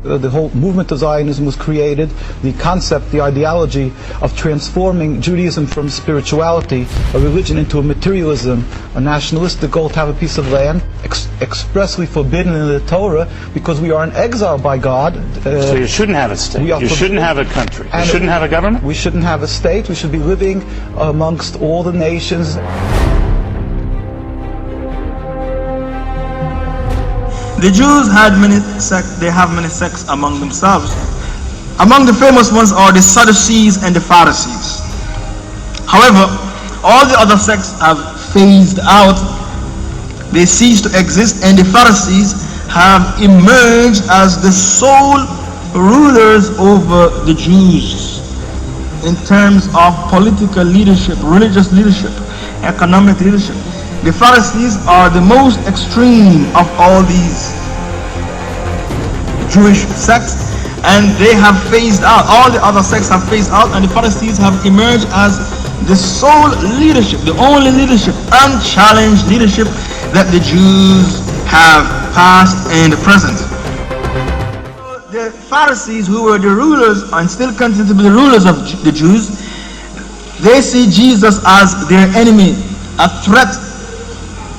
The whole movement of Zionism was created, the concept, the ideology of transforming Judaism from spirituality, a religion, into a materialism, a nationalistic goal to have a piece of land, expressly forbidden in the Torah, because we are in exile by God. So you shouldn't have a state, you shouldn't have a country, you shouldn't have a government? We shouldn't have a state, we should be living amongst all the nations. The Jews had many sects, they have many sects among themselves. Among the famous ones are the Sadducees and the Pharisees. However, all the other sects have phased out, they cease to exist, and the Pharisees have emerged as the sole rulers over the Jews in terms of political leadership, religious leadership, economic leadership. The Pharisees are the most extreme of all these Jewish sects, and they have phased out. All the other sects have phased out, and the Pharisees have emerged as the sole leadership, the only leadership, unchallenged leadership that the Jews have, past and present. The Pharisees, who were the rulers and still continue to be the rulers of the Jews, they see Jesus as their enemy, a threat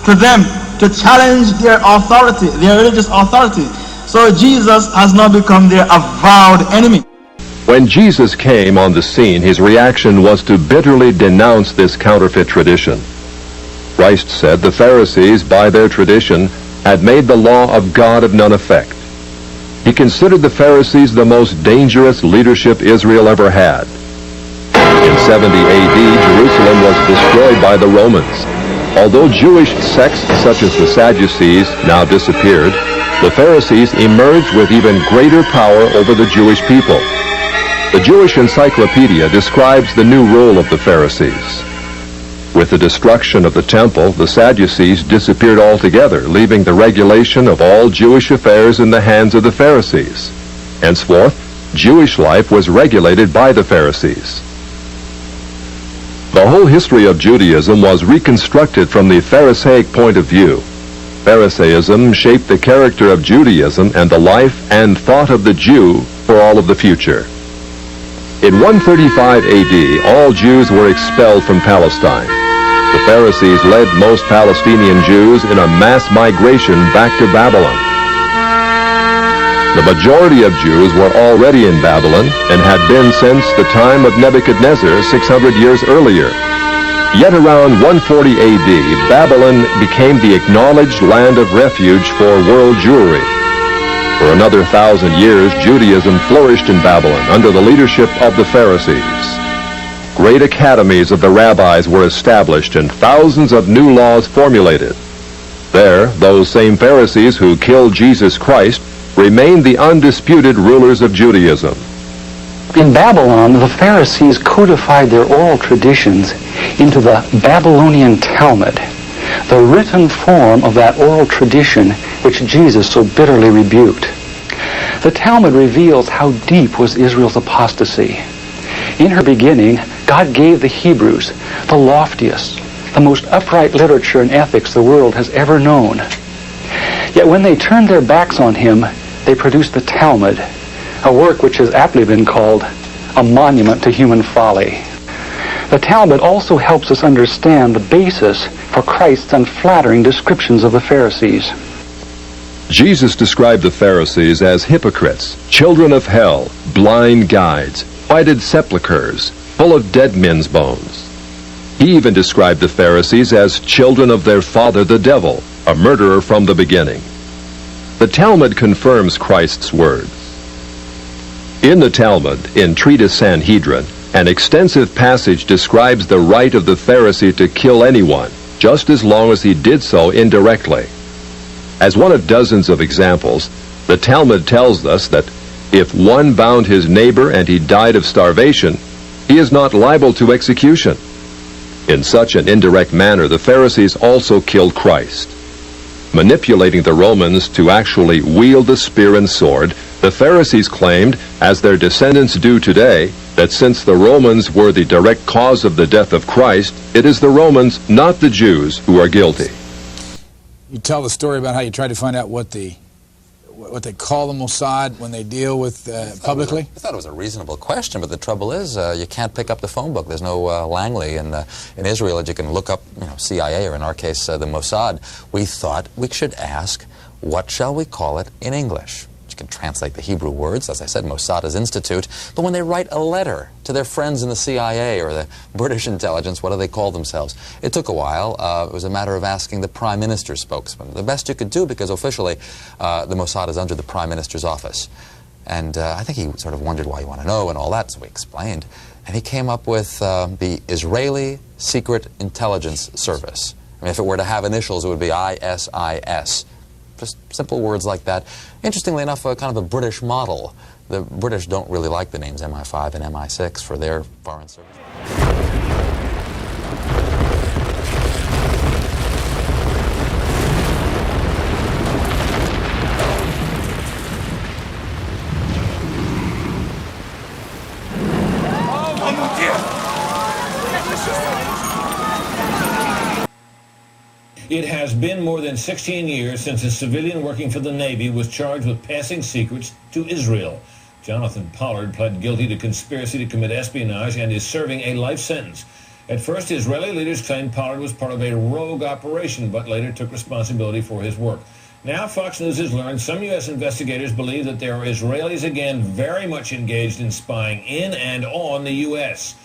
to them, to challenge their authority, their religious authority. So Jesus has now become their avowed enemy. When Jesus came on the scene, his reaction was to bitterly denounce this counterfeit tradition. Christ said the Pharisees, by their tradition, had made the law of God of none effect. He considered the Pharisees the most dangerous leadership Israel ever had. In 70 AD, Jerusalem was destroyed by the Romans. Although Jewish sects such as the Sadducees now disappeared, the Pharisees emerged with even greater power over the Jewish people. The Jewish Encyclopedia describes the new role of the Pharisees. With the destruction of the temple, the Sadducees disappeared altogether, leaving the regulation of all Jewish affairs in the hands of the Pharisees. Henceforth, Jewish life was regulated by the Pharisees. The whole history of Judaism was reconstructed from the Pharisaic point of view. Pharisaism shaped the character of Judaism and the life and thought of the Jew for all of the future. In 135 AD, all Jews were expelled from Palestine. The Pharisees led most Palestinian Jews in a mass migration back to Babylon. The majority of Jews were already in Babylon and had been since the time of Nebuchadnezzar 600 years earlier. Yet around 140 AD, Babylon became the acknowledged land of refuge for world Jewry. For another 1,000 years, Judaism flourished in Babylon under the leadership of the Pharisees. Great academies of the rabbis were established and thousands of new laws formulated. There, those same Pharisees who killed Jesus Christ remained the undisputed rulers of Judaism. In Babylon, the Pharisees codified their oral traditions into the Babylonian Talmud, the written form of that oral tradition which Jesus so bitterly rebuked. The Talmud reveals how deep was Israel's apostasy. In her beginning, God gave the Hebrews the loftiest, the most upright literature and ethics the world has ever known. Yet when they turned their backs on him, they produced the Talmud, a work which has aptly been called a monument to human folly. The Talmud also helps us understand the basis for Christ's unflattering descriptions of the Pharisees. Jesus described the Pharisees as hypocrites, children of hell, blind guides, whited sepulchres, full of dead men's bones. He even described the Pharisees as children of their father the devil, a murderer from the beginning. The Talmud confirms Christ's words. In the Talmud, in Treatise Sanhedrin, an extensive passage describes the right of the Pharisee to kill anyone, just as long as he did so indirectly. As one of dozens of examples, the Talmud tells us that if one bound his neighbor and he died of starvation, he is not liable to execution. In such an indirect manner, the Pharisees also killed Christ. Manipulating the Romans to actually wield the spear and sword, the Pharisees claimed, as their descendants do today, that since the Romans were the direct cause of the death of Christ, it is the Romans, not the Jews, who are guilty. You tell the story about how you tried to find out what what they call the Mossad when they deal with publicly? I thought it was a reasonable question, but the trouble is you can't pick up the phone book. There's no Langley in Israel that you can look up, CIA, or in our case, the Mossad. We thought we should ask, what shall we call it in English? You can translate the Hebrew words, as I said, Mossad is institute, but when they write a letter to their friends in the CIA or the British intelligence, what do they call themselves? It took a while. It was a matter of asking the Prime Minister's spokesman. The best you could do, because officially the Mossad is under the Prime Minister's office. And I think he sort of wondered why you want to know and all that, so we explained. And he came up with the Israeli Secret Intelligence Service. I mean, if it were to have initials, it would be I.S.I.S. Just simple words like that. Interestingly enough, kind of a British model. The British don't really like the names MI5 and MI6 for their foreign service. It has been more than 16 years since a civilian working for the Navy was charged with passing secrets to Israel. Jonathan Pollard pled guilty to conspiracy to commit espionage and is serving a life sentence. At first, Israeli leaders claimed Pollard was part of a rogue operation, but later took responsibility for his work. Now, Fox News has learned some U.S. investigators believe that there are Israelis again very much engaged in spying in and on the U.S.,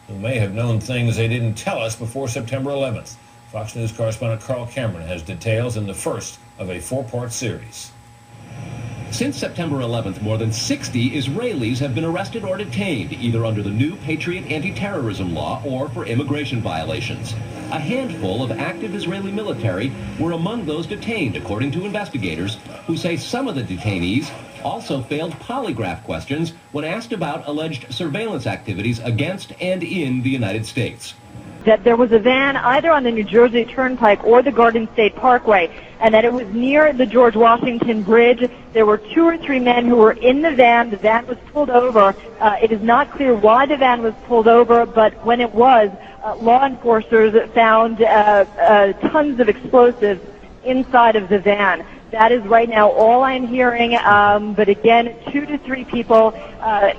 who may have known things they didn't tell us before September 11th. Fox News correspondent Carl Cameron has details in the first of a 4-part series. Since September 11th, more than 60 Israelis have been arrested or detained, either under the new Patriot anti-terrorism law or for immigration violations. A handful of active Israeli military were among those detained, according to investigators, who say some of the detainees also failed polygraph questions when asked about alleged surveillance activities against and in the United States. That there was a van either on the New Jersey Turnpike or the Garden State Parkway, and that it was near the George Washington Bridge. There were 2 or 3 men who were in the van. The van was pulled over. It is not clear why the van was pulled over, but when it was, law enforcers found tons of explosives inside of the van. That is right now all I'm hearing, but again, 2 to 3 people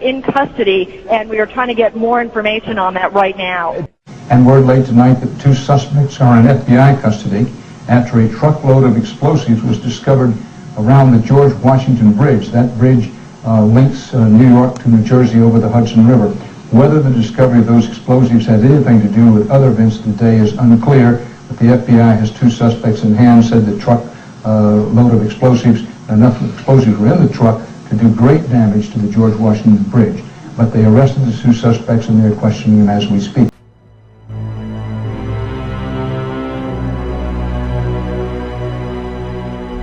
in custody, and we are trying to get more information on that right now. And word late tonight that 2 suspects are in FBI custody after a truckload of explosives was discovered around the George Washington Bridge. That bridge links New York to New Jersey over the Hudson River. Whether the discovery of those explosives has anything to do with other events today is unclear, but the FBI has 2 suspects in hand, said the truck load of explosives, enough explosives were in the truck to do great damage to the George Washington Bridge. But they arrested the 2 suspects and they're questioning them as we speak.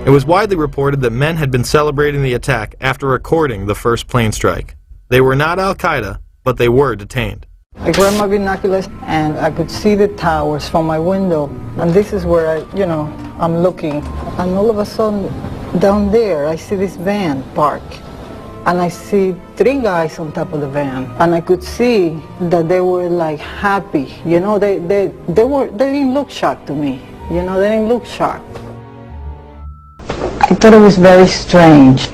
It was widely reported that men had been celebrating the attack after recording the first plane strike. They were not Al-Qaeda, but they were detained. I grabbed my binoculars and I could see the towers from my window. And this is where I'm looking. And all of a sudden, down there, I see this van park. And I see 3 guys on top of the van. And I could see that they were like happy. They didn't look shocked to me. They didn't look shocked. I thought it was very strange.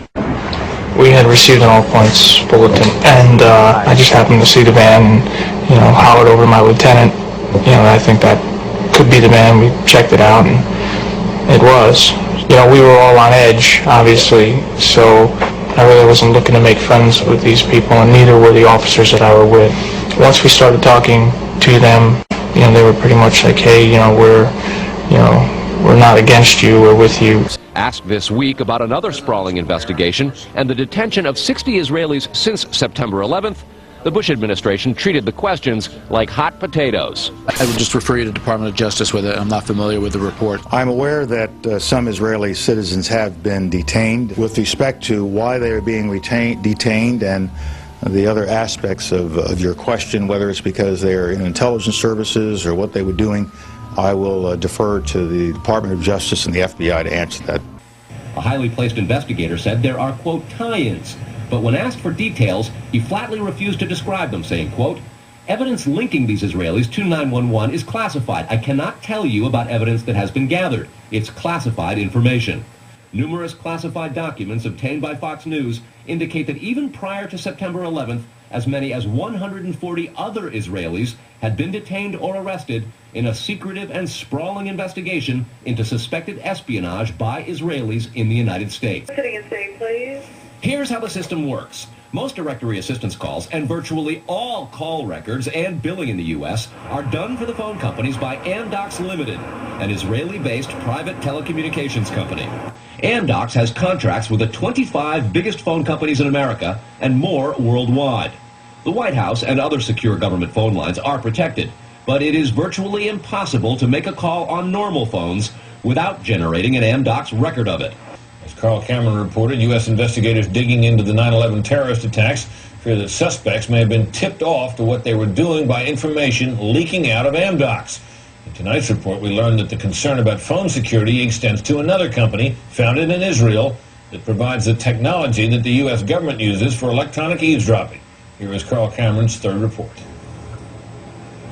We had received an all-points bulletin, and I just happened to see the van, and, hollered over my lieutenant. I think that could be the van. We checked it out, and it was. We were all on edge, obviously, so I really wasn't looking to make friends with these people, and neither were the officers that I were with. Once we started talking to them, they were pretty much like, hey, we're not against you, we're with you. Asked this week about another sprawling investigation and the detention of 60 Israelis since September 11th, the Bush administration treated the questions like hot potatoes. I would just refer you to the Department of Justice with it. I'm not familiar with the report. I'm aware that some Israeli citizens have been detained. With respect to why they are being detained and the other aspects of your question, whether it's because they're in intelligence services or what they were doing, I will defer to the Department of Justice and the FBI to answer that. A highly placed investigator said there are, quote, tie-ins. But when asked for details, he flatly refused to describe them, saying, quote, evidence linking these Israelis to 911 is classified. I cannot tell you about evidence that has been gathered. It's classified information. Numerous classified documents obtained by Fox News indicate that even prior to September 11th, as many as 140 other Israelis had been detained or arrested in a secretive and sprawling investigation into suspected espionage by Israelis in the United States. Sitting and sitting, please. Here's how the system works. Most directory assistance calls and virtually all call records and billing in the U.S. are done for the phone companies by Amdocs Limited, an Israeli-based private telecommunications company. Amdocs has contracts with the 25 biggest phone companies in America and more worldwide. The White House and other secure government phone lines are protected, but it is virtually impossible to make a call on normal phones without generating an Amdocs record of it. As Carl Cameron reported, U.S. investigators digging into the 9/11 terrorist attacks fear that suspects may have been tipped off to what they were doing by information leaking out of Amdocs. In tonight's report, we learned that the concern about phone security extends to another company founded in Israel that provides the technology that the U.S. government uses for electronic eavesdropping. Here is Carl Cameron's third report.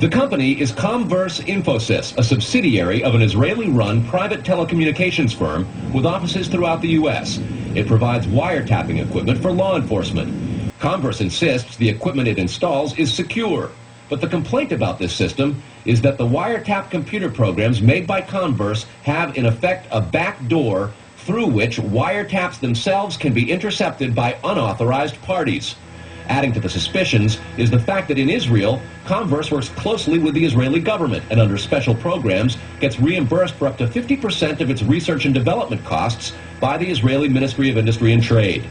The company is Comverse Infosys, a subsidiary of an Israeli-run private telecommunications firm with offices throughout the U.S. It provides wiretapping equipment for law enforcement. Comverse insists the equipment it installs is secure, but the complaint about this system is that the wiretap computer programs made by Comverse have in effect a back door through which wiretaps themselves can be intercepted by unauthorized parties. Adding to the suspicions is the fact that in Israel, Comverse works closely with the Israeli government and under special programs gets reimbursed for up to 50% of its research and development costs by the Israeli Ministry of Industry and Trade.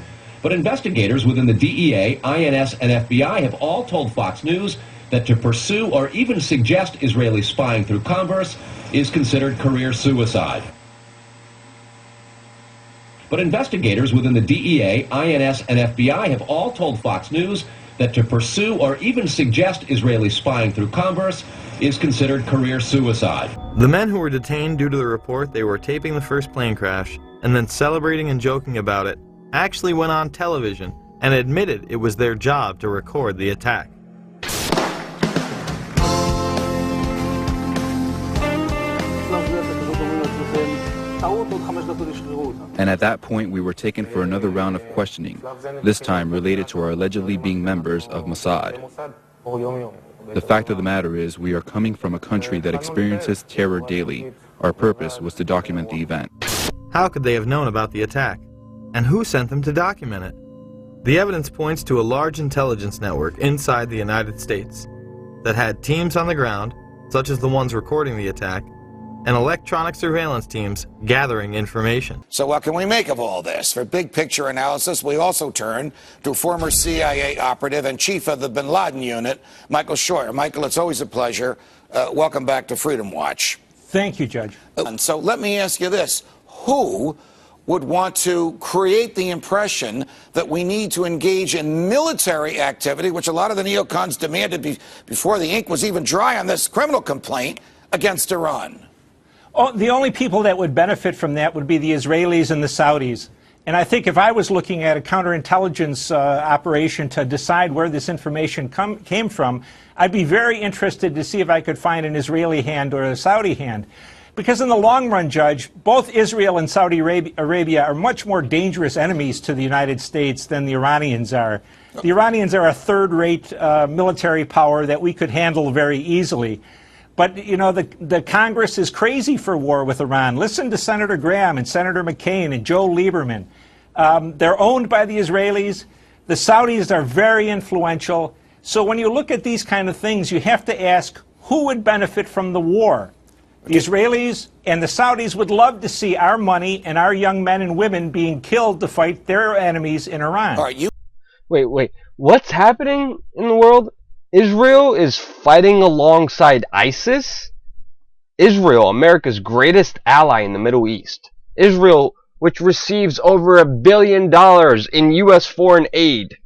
But investigators within the DEA, INS, and FBI have all told Fox News that to pursue or even suggest Israeli spying through Comverse is considered career suicide. But investigators within the DEA, INS, and FBI have all told Fox News that to pursue or even suggest Israeli spying through Comverse is considered career suicide. The men who were detained due to the report they were taping the first plane crash and then celebrating and joking about it actually went on television and admitted it was their job to record the attack. And at that point, we were taken for another round of questioning, this time related to our allegedly being members of Mossad. The fact of the matter is, we are coming from a country that experiences terror daily. Our purpose was to document the event. How could they have known about the attack? And who sent them to document it? The evidence points to a large intelligence network inside the United States that had teams on the ground, such as the ones recording the attack, and electronic surveillance teams gathering information. So what can we make of all this? For big picture analysis, we also turn to former CIA operative and chief of the Bin Laden unit, Michael Scheuer. Michael, it's always a pleasure. Welcome back to Freedom Watch. Thank you, Judge. And so let me ask you this. Who would want to create the impression that we need to engage in military activity, which a lot of the neocons demanded before the ink was even dry on this criminal complaint, against Iran? Oh, the only people that would benefit from that would be the Israelis and the Saudis. And I think if I was looking at a counterintelligence operation to decide where this information came from, I'd be very interested to see if I could find an Israeli hand or a Saudi hand. Because in the long run, Judge, both Israel and Saudi Arabia are much more dangerous enemies to the United States than the Iranians are. The Iranians are a third-rate military power that we could handle very easily. But, you know, the Congress is crazy for war with Iran. Listen to Senator Graham and Senator McCain and Joe Lieberman. They're owned by the Israelis. The Saudis are very influential. So when you look at these kind of things, you have to ask, who would benefit from the war? The Israelis and the Saudis would love to see our money and our young men and women being killed to fight their enemies in Iran. All right, Wait. What's happening in the world? Israel is fighting alongside ISIS? Israel, America's greatest ally in the Middle East. Israel, which receives over $1 billion in U.S. foreign aid,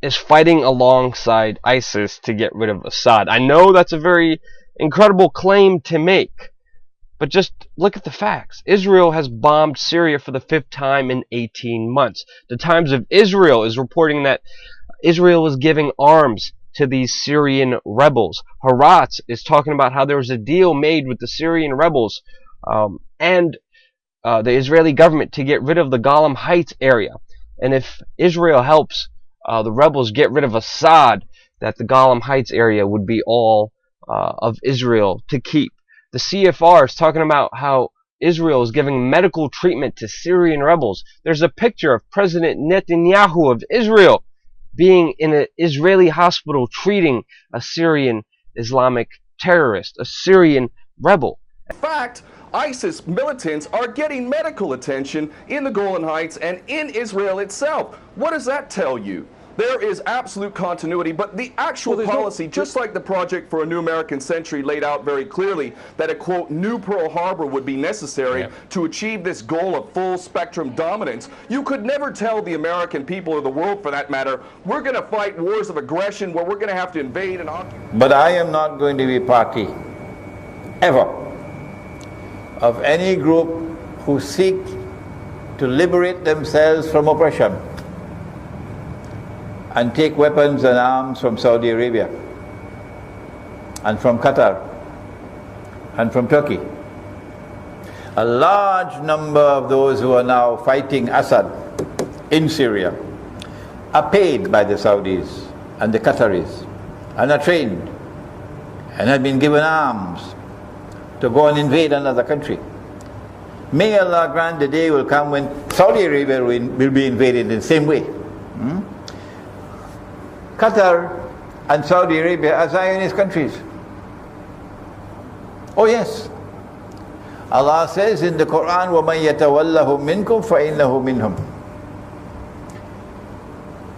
is fighting alongside ISIS to get rid of Assad. I know that's a very incredible claim to make, but just look at the facts. Israel has bombed Syria for the 5th time in 18 months. The Times of Israel is reporting that Israel is giving arms to these Syrian rebels. Haaretz is talking about how there was a deal made with the Syrian rebels, and the Israeli government to get rid of the Golan Heights area. And if Israel helps the rebels get rid of Assad, that the Golan Heights area would be all of Israel to keep. The CFR is talking about how Israel is giving medical treatment to Syrian rebels. There's a picture of President Netanyahu of Israel being in an Israeli hospital treating a Syrian Islamic terrorist, a Syrian rebel. In fact, ISIS militants are getting medical attention in the Golan Heights and in Israel itself. What does that tell you? There is absolute continuity, but the actual policy, just like the Project for a New American Century laid out very clearly, that a, quote, new Pearl Harbor would be necessary to achieve this goal of full spectrum dominance. You could never tell the American people, or the world for that matter, we're going to fight wars of aggression where we're going to have to invade and occupy. But I am not going to be party, ever, of any group who seek to liberate themselves from oppression and take weapons and arms from Saudi Arabia and from Qatar and from Turkey. A large number of those who are now fighting Assad in Syria are paid by the Saudis and the Qataris and are trained and have been given arms to go and invade another country. May Allah grant the day will come when Saudi Arabia will be invaded in the same way. Qatar and Saudi Arabia are Zionist countries. Oh yes. Allah says in the Quran, وَمَنْ يَتَوَلَّهُمْ مِنْكُمْ فَإِنَّهُ مِنْهُمْ.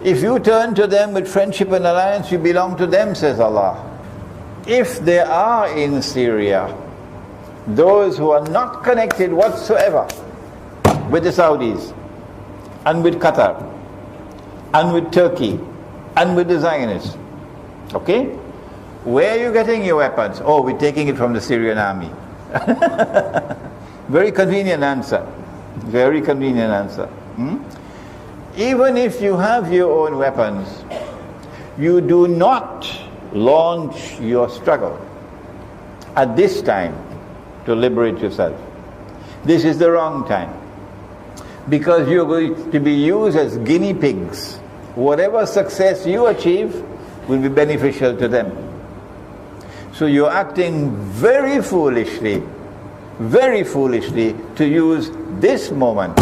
If you turn to them with friendship and alliance, you belong to them, says Allah. If there are in Syria those who are not connected whatsoever with the Saudis and with Qatar and with Turkey and with the Zionists, okay? Where are you getting your weapons? Oh, we're taking it from the Syrian army. Very convenient answer. Very convenient answer. Even if you have your own weapons, you do not launch your struggle at this time to liberate yourself. This is the wrong time, because you're going to be used as guinea pigs. Whatever success you achieve will be beneficial to them. So you're acting very foolishly to use this moment,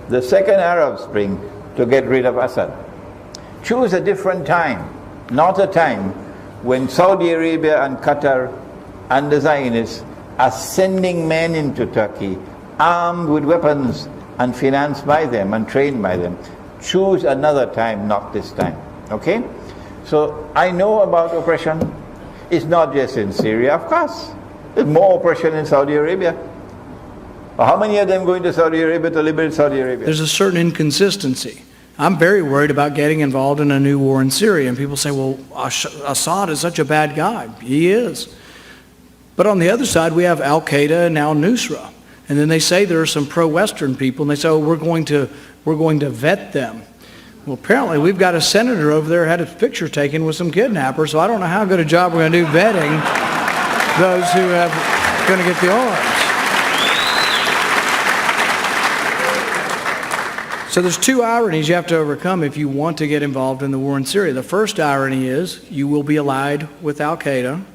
the second Arab Spring, to get rid of Assad. Choose a different time, not a time when Saudi Arabia and Qatar and the Zionists are sending men into Turkey armed with weapons and financed by them and trained by them. Choose another time, not this time. Okay? So I know about oppression. It's not just in Syria, of course. There's more oppression in Saudi Arabia. How many of them going to Saudi Arabia to liberate Saudi Arabia? There's a certain inconsistency. I'm very worried about getting involved in a new war in Syria. And people say, well, Assad is such a bad guy. He is. But on the other side, we have Al-Qaeda and now Nusra. And then they say there are some pro-Western people, and they say, oh, we're going to vet them. Well, apparently we've got a senator over there who had a picture taken with some kidnappers, so I don't know how good a job we're going to do vetting those who are going to get the arms. So there's two ironies you have to overcome if you want to get involved in the war in Syria. The first irony is you will be allied with Al-Qaeda.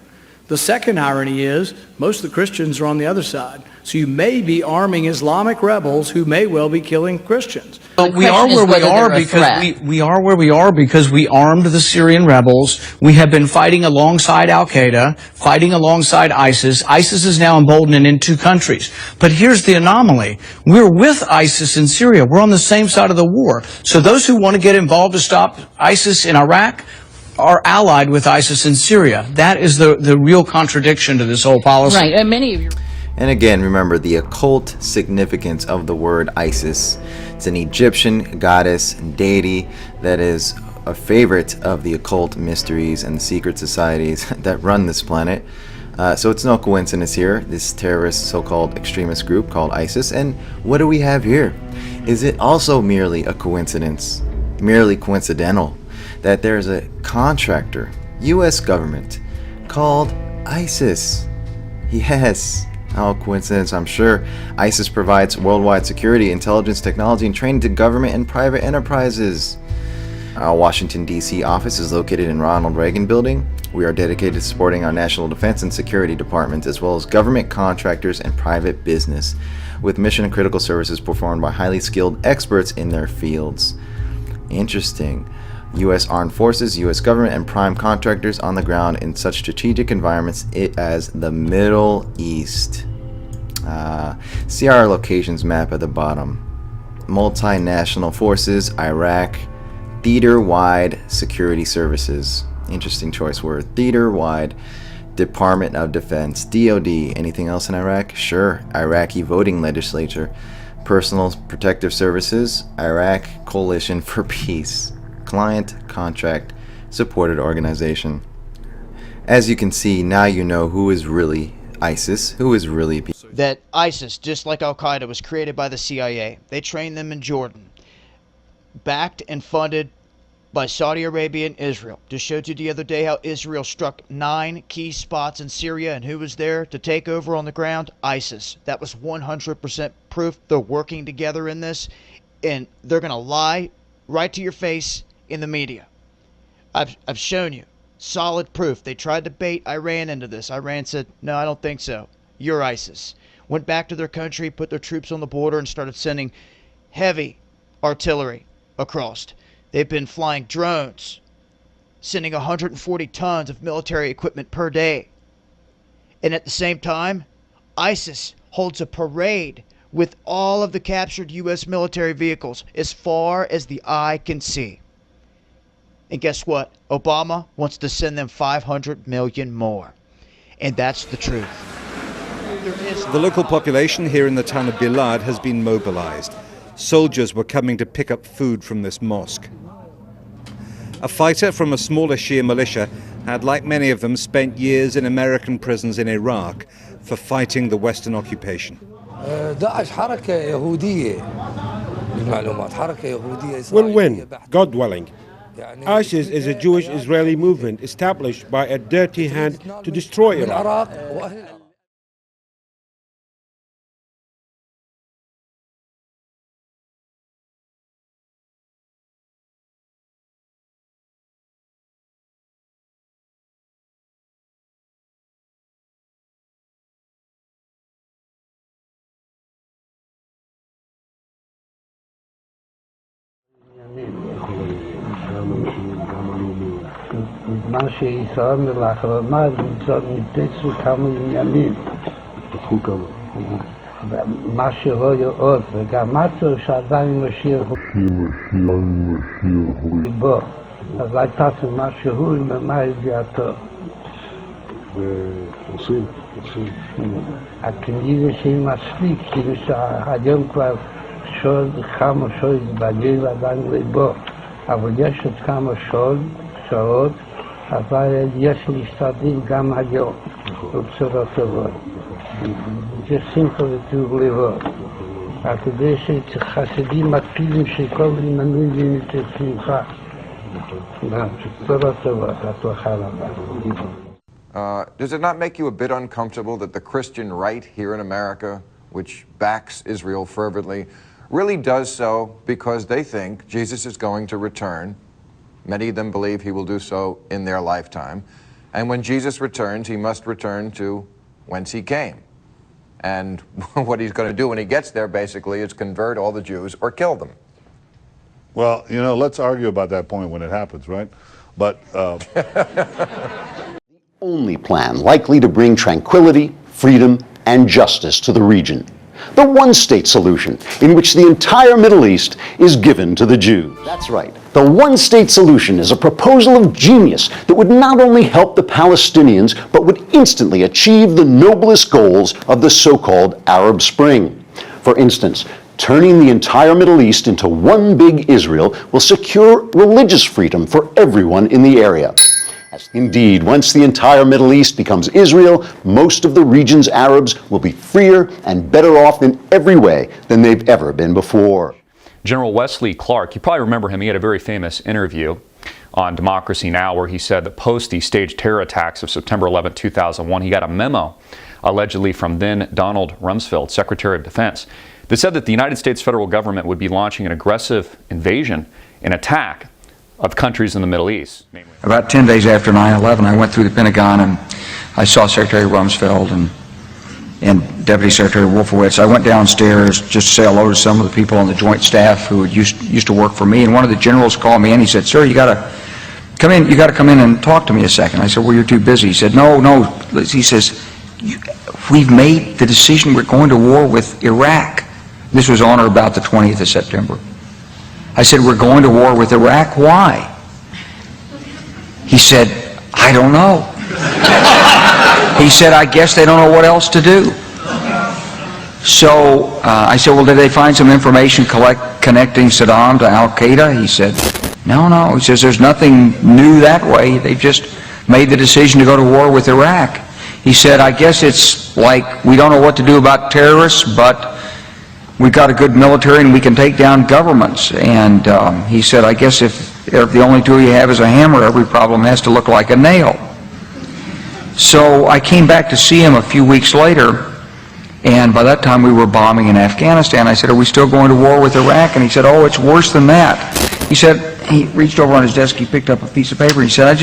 The second irony is most of the Christians are on the other side. So you may be arming Islamic rebels who may well be killing Christians. We are where we are because we are where we are because we armed the Syrian rebels. We have been fighting alongside Al-Qaeda, fighting alongside ISIS. ISIS is now emboldened in two countries. But here's the anomaly. We're with ISIS in Syria. We're on the same side of the war. So those who want to get involved to stop ISIS in Iraq are allied with ISIS in Syria. That is the real contradiction to this whole policy. Right, and many of you. And again, remember the occult significance of the word ISIS. It's an Egyptian goddess and deity that is a favorite of the occult mysteries and secret societies that run this planet. So it's no coincidence here, this terrorist so-called extremist group called ISIS. And what do we have here? Is it also merely a coincidence, merely coincidental, that there's a contractor, U.S. government, called ISIS? Yes. Oh, coincidence, I'm sure. ISIS provides worldwide security, intelligence, technology, and training to government and private enterprises. Our Washington, D.C. office is located in Ronald Reagan Building. We are dedicated to supporting our national defense and security departments, as well as government contractors and private business, with mission-critical services performed by highly skilled experts in their fields. Interesting. U.S. Armed Forces, U.S. government, and prime contractors on the ground in such strategic environments as the Middle East. See our locations map at the bottom. Multinational forces, Iraq, theater-wide security services. Interesting choice word. Theater-wide. Department of Defense, DOD. Anything else in Iraq? Sure. Iraqi voting legislature. Personal protective services, Iraq Coalition for Peace. Client, contract, supported organization. As you can see, now you know who is really ISIS, who is really... That ISIS, just like Al-Qaeda, was created by the CIA. They trained them in Jordan. Backed and funded by Saudi Arabia and Israel. Just showed you the other day how Israel struck 9 key spots in Syria, and who was there to take over on the ground? ISIS. That was 100% proof they're working together in this, and they're going to lie right to your face in the media. I've shown you solid proof. They tried to bait Iran into this. Iran said, no, I don't think so. You're ISIS. Went back to their country, put their troops on the border, and started sending heavy artillery across. They've been flying drones, sending 140 tons of military equipment per day. And at the same time, ISIS holds a parade with all of the captured U.S. military vehicles as far as the eye can see. And guess what? Obama wants to send them 500 million more. And that's the truth. The local population here in the town of Bilad has been mobilized. Soldiers were coming to pick up food from this mosque. A fighter from a smaller Shia militia had, like many of them, spent years in American prisons in Iraq for fighting the Western occupation. Win-win, God-dwelling. ISIS is a Jewish-Israeli movement established by a dirty hand to destroy Iraq. בזמן שישראל לאחרונה ניתצו כמה עניינים. מה שלא יראות, וגם מצור שעדיין משאיר ליבו. אז הייתה משהו עם מה ידיעתו. הכנראה שהיא מספיק, כאילו שהיום כבר כמה שעות בגיל עדיין ליבו. אבל יש עוד כמה שעות, אבל יש להשתדל גם היום, בבשורות טובות. יש שמחה וטוב לבוא. כדי שחסידים מקפידים שכל מנוי את שמחה. בשורות טובות, הצלחה רבה. Does it not make you a bit uncomfortable that the Christian right here in America, which backs Israel fervently, really does so because they think Jesus is going to return? Many of them believe he will do so in their lifetime. And when Jesus returns, he must return to whence he came. And what he's going to do when he gets there, basically, is convert all the Jews or kill them. Well, you know, let's argue about that point when it happens, right? But... only plan likely to bring tranquility, freedom, and justice to the region. The one-state solution, in which the entire Middle East is given to the Jews. That's right. The one-state solution is a proposal of genius that would not only help the Palestinians, but would instantly achieve the noblest goals of the so-called Arab Spring. For instance, turning the entire Middle East into one big Israel will secure religious freedom for everyone in the area. Indeed, once the entire Middle East becomes Israel, most of the region's Arabs will be freer and better off in every way than they've ever been before. General Wesley Clark, you probably remember him. He had a very famous interview on Democracy Now! Where he said that post the staged terror attacks of September 11, 2001, he got a memo allegedly from then Donald Rumsfeld, Secretary of Defense, that said that the United States federal government would be launching an aggressive invasion and attack of countries in the Middle East. About 10 days after 9/11, I went through the Pentagon and I saw Secretary Rumsfeld and Deputy Secretary Wolfowitz. I went downstairs just to say hello to some of the people on the Joint Staff who used to work for me, and one of the generals called me and he said, "Sir, you got to come in. You got to come in and talk to me a second." I said, "Well, you're too busy." He said, "No." He says, "We've made the decision. We're going to war with Iraq." This was on or about the 20th of September. I said, "We're going to war with Iraq. Why?" He said, "I don't know." He said, "I guess they don't know what else to do." So I said, "Well, did they find some information connecting Saddam to Al-Qaeda?" He said, No. He says, "There's nothing new that way. They just made the decision to go to war with Iraq." He said, "I guess it's like we don't know what to do about terrorists, but we've got a good military and we can take down governments." And he said, "I guess if the only tool you have is a hammer, every problem has to look like a nail." So I came back to see him a few weeks later, and by that time we were bombing in Afghanistan. I said, "Are we still going to war with Iraq?" And he said, "Oh, it's worse than that." He reached over on his desk, he picked up a piece of paper, he said, I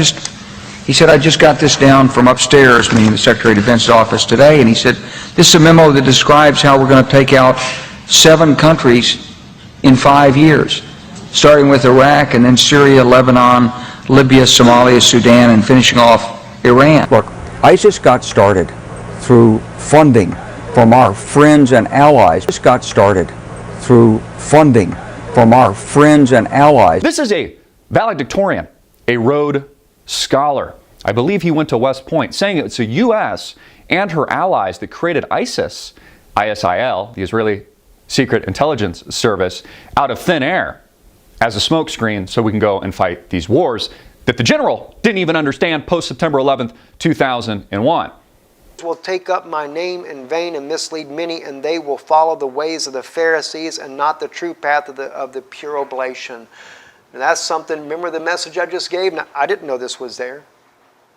just got this down from upstairs," meaning the Secretary of Defense's office today, and he said, "This is a memo that describes how we're going to take out 7 countries in 5 years, starting with Iraq and then Syria, Lebanon, Libya, Somalia, Sudan, and finishing off Iran." Look, ISIS got started through funding from our friends and allies. This got started through funding from our friends and allies. This is a valedictorian, a Rhodes Scholar. I believe he went to West Point, saying it's the U.S. and her allies that created ISIS, I.S.I.S, the Israeli Secret Intelligence Service, out of thin air as a smokescreen so we can go and fight these wars that the general didn't even understand post-September 11th, 2001. "Will take up my name in vain and mislead many, and they will follow the ways of the Pharisees and not the true path of the pure oblation." And that's something, remember the message I just gave? Now, I didn't know this was there.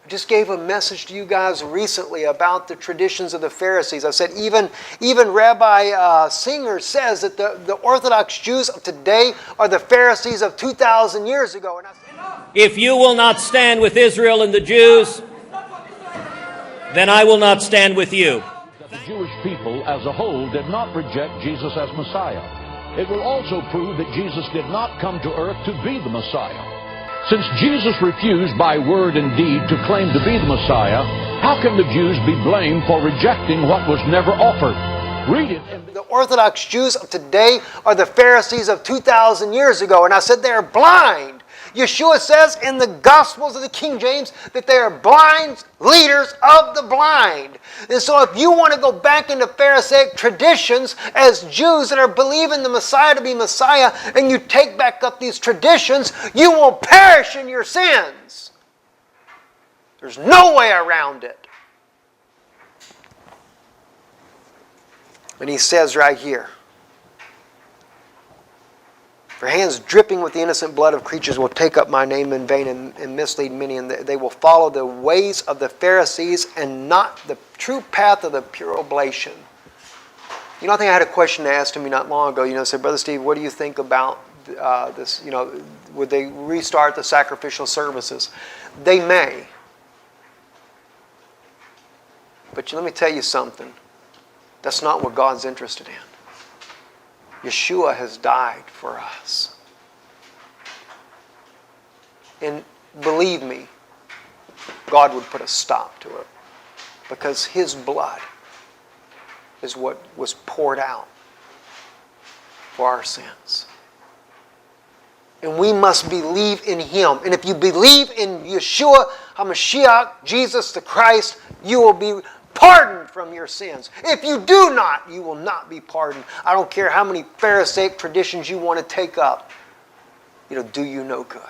I just gave a message to you guys recently about the traditions of the Pharisees. I said even Rabbi Singer says that the Orthodox Jews of today are the Pharisees of 2,000 years ago. And I said, if you will not stand with Israel and the Jews, then I will not stand with you. The Jewish people as a whole did not reject Jesus as Messiah. It will also prove that Jesus did not come to earth to be the Messiah. Since Jesus refused by word and deed to claim to be the Messiah, how can the Jews be blamed for rejecting what was never offered? Read it. The Orthodox Jews of today are the Pharisees of 2,000 years ago. And I said they're blind. Yeshua says in the Gospels of the King James that they are blind leaders of the blind. And so if you want to go back into Pharisaic traditions as Jews that are believing the Messiah to be Messiah, and you take back up these traditions, you will perish in your sins. There's no way around it. And he says right here, "For hands dripping with the innocent blood of creatures will take up my name in vain and mislead many, and they will follow the ways of the Pharisees and not the true path of the pure oblation." You know, I think I had a question to ask me not long ago. Said, "Brother Steve, what do you think about this? Would they restart the sacrificial services?" They may. But let me tell you something. That's not what God's interested in. Yeshua has died for us. And believe me, God would put a stop to it, because His blood is what was poured out for our sins. And we must believe in Him. And if you believe in Yeshua HaMashiach, Jesus the Christ, you will be pardoned from your sins. If you do not, you will not be pardoned. I don't care how many Pharisaic traditions you want to take up. It'll do you no good.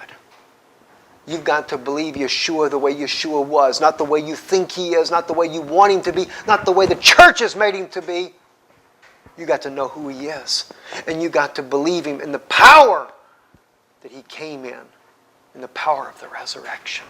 You've got to believe Yeshua the way Yeshua was, not the way you think He is, not the way you want Him to be, not the way the church has made Him to be. You got to know who He is. And you got to believe Him in the power that He came in the power of the resurrection.